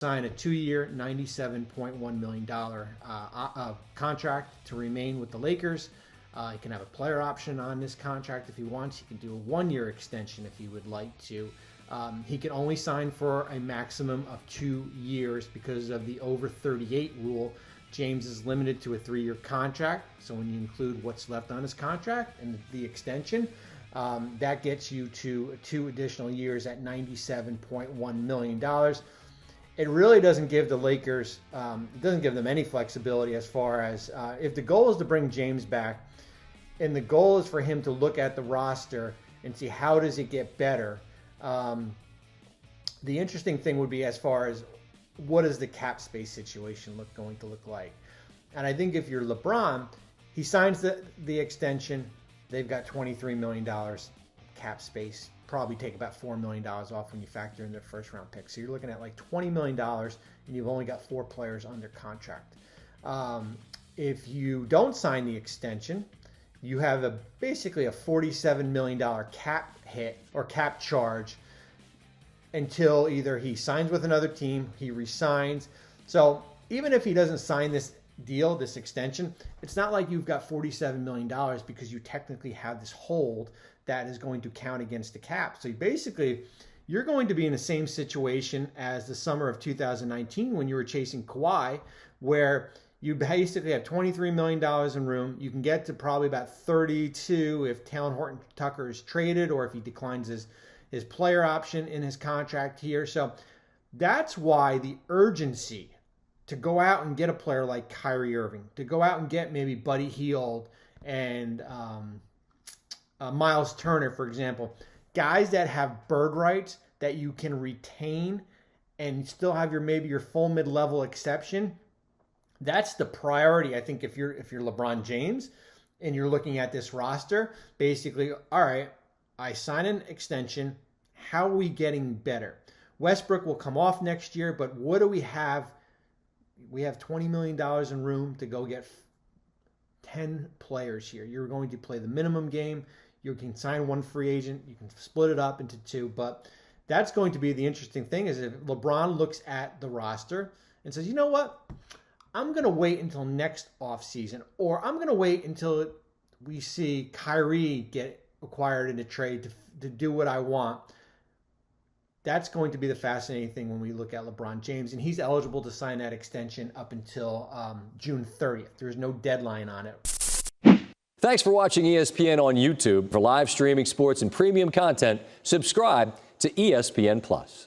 sign a 2-year, $97.1 million contract to remain with the Lakers. He can have a player option on this contract if he wants. He can do a 1-year extension if he would like to. He can only sign for a maximum of 2 years because of the over 38 rule. James is limited to a 3-year contract. So when you include what's left on his contract and the extension, that gets you to 2 additional years at $97.1 million. It really doesn't give the Lakers, it doesn't give them any flexibility as far as if the goal is to bring James back and the goal is for him to look at the roster and see how does it get better. The interesting thing would be as far as what is the cap space situation going to look like. And I think if you're LeBron, he signs the extension. They've got $23 million cap space. Probably take about $4 million off when you factor in their first round pick. So you're looking at like $20 million and you've only got 4 players under contract. If you don't sign the extension, you have basically a $47 million cap hit or cap charge until either he signs with another team, he resigns. So even if he doesn't sign this deal, this extension, it's not like you've got $47 million because you technically have this hold that is going to count against the cap. So basically, you're going to be in the same situation as the summer of 2019 when you were chasing Kawhi, where you basically have $23 million in room. You can get to probably about 32 if Talen Horton-Tucker is traded or if he declines his player option in his contract here. So that's why the urgency to go out and get a player like Kyrie Irving, to go out and get maybe Buddy Hield and Miles Turner, for example, guys that have bird rights that you can retain and still have maybe your full mid-level exception. That's the priority, I think, if you're LeBron James and you're looking at this roster. Basically, all right, I sign an extension. How are we getting better? Westbrook will come off next year, but what do we have? We have $20 million in room to go get 10 players here. You're going to play the minimum game. You can sign 1 free agent. You can split it up into 2. But that's going to be the interesting thing is if LeBron looks at the roster and says, you know what? I'm going to wait until next offseason, or I'm going to wait until we see Kyrie get acquired in a trade to do what I want. That's going to be the fascinating thing when we look at LeBron James, and he's eligible to sign that extension up until June 30th. There's no deadline on it. Thanks for watching ESPN on YouTube. For live streaming sports and premium content, subscribe to ESPN+.